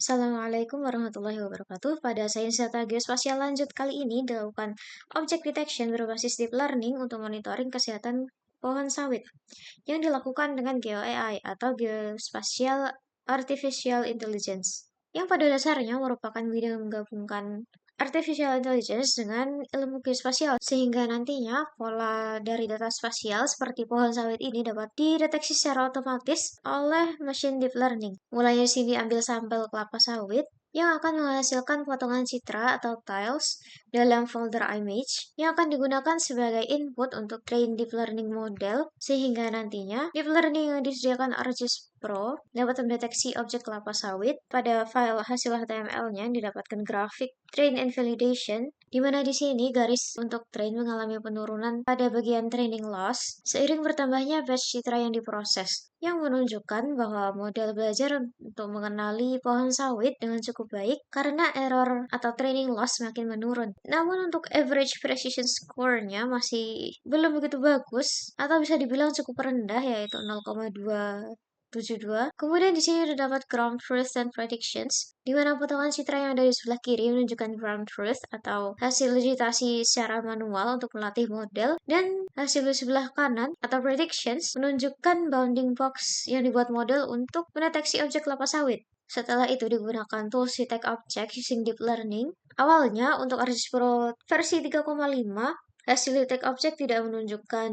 Assalamualaikum warahmatullahi wabarakatuh. Pada sains data geospasial lanjut kali ini dilakukan object detection berbasis deep learning untuk monitoring kesehatan pohon sawit yang dilakukan dengan GeoAI atau Geospatial Artificial Intelligence, yang pada dasarnya merupakan bidang menggabungkan artificial intelligence dengan ilmu geospasial, sehingga nantinya pola dari data spasial seperti pohon sawit ini dapat dideteksi secara otomatis oleh machine deep learning. Mulai dari sini ambil sampel kelapa sawit yang akan menghasilkan potongan citra atau tiles dalam folder image yang akan digunakan sebagai input untuk train deep learning model, sehingga nantinya deep learning yang disediakan ArcGIS Pro dapat mendeteksi objek kelapa sawit pada file hasil HTML-nya yang didapatkan grafik train and validation, di mana di sini garis untuk train mengalami penurunan pada bagian training loss seiring bertambahnya batch citra yang diproses, yang menunjukkan bahwa model belajar untuk mengenali pohon sawit dengan cukup baik karena error atau training loss semakin menurun. Namun untuk average precision score-nya masih belum begitu bagus atau bisa dibilang cukup rendah, yaitu 0,272. Kemudian di sini terdapat ground truth dan predictions, di mana potongan citra yang ada di sebelah kiri menunjukkan ground truth atau hasil digitasi secara manual untuk melatih model, dan hasil di sebelah kanan atau predictions menunjukkan bounding box yang dibuat model untuk mendeteksi objek kelapa sawit. Setelah itu digunakan tools detect object using deep learning. Awalnya untuk ArcGIS Pro versi 3,5, hasil detect object tidak menunjukkan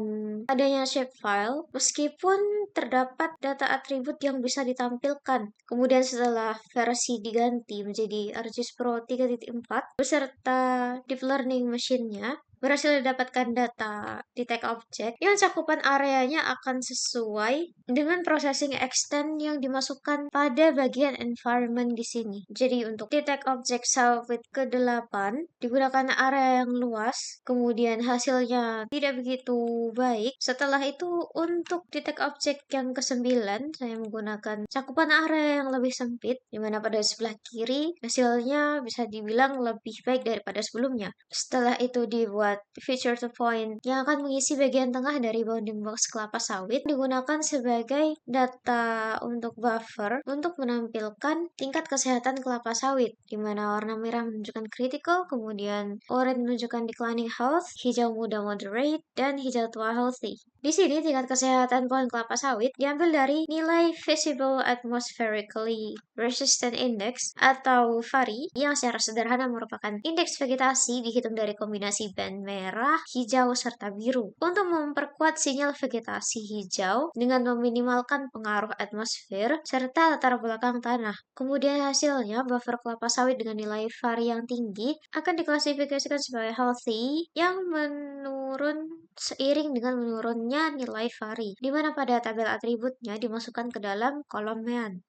adanya shapefile, meskipun terdapat data atribut yang bisa ditampilkan. Kemudian setelah versi diganti menjadi ArcGIS Pro 3.4 beserta deep learning machine-nya, berhasil didapatkan data detect object yang cakupan areanya akan sesuai dengan processing extent yang dimasukkan pada bagian environment di sini. Jadi untuk detect object sawit ke-8 digunakan area yang luas, kemudian hasilnya tidak begitu baik. Setelah itu untuk detect object yang ke-9 saya menggunakan cakupan area yang lebih sempit, di mana pada sebelah kiri hasilnya bisa dibilang lebih baik daripada sebelumnya. Setelah itu dibuat feature to point yang akan mengisi bagian tengah dari bounding box kelapa sawit, digunakan sebagai data untuk buffer untuk menampilkan tingkat kesehatan kelapa sawit, di mana warna merah menunjukkan critical, kemudian orange menunjukkan declining health, hijau muda moderate, dan hijau tua healthy. Di sini tingkat kesehatan pohon kelapa sawit diambil dari nilai Visible Atmospherically Resistant Index atau VARI, yang secara sederhana merupakan indeks vegetasi dihitung dari kombinasi band merah, hijau, serta biru untuk memperkuat sinyal vegetasi hijau dengan meminimalkan pengaruh atmosfer serta latar belakang tanah. Kemudian hasilnya buffer kelapa sawit dengan nilai VARI yang tinggi akan diklasifikasikan sebagai healthy yang menurun seiring dengan menurunnya nilai VARI, di mana pada tabel atributnya dimasukkan ke dalam kolom mean.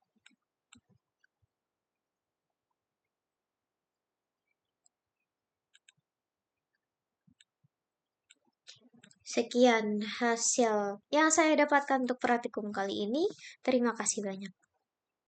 Sekian hasil yang saya dapatkan untuk praktikum kali ini. Terima kasih banyak.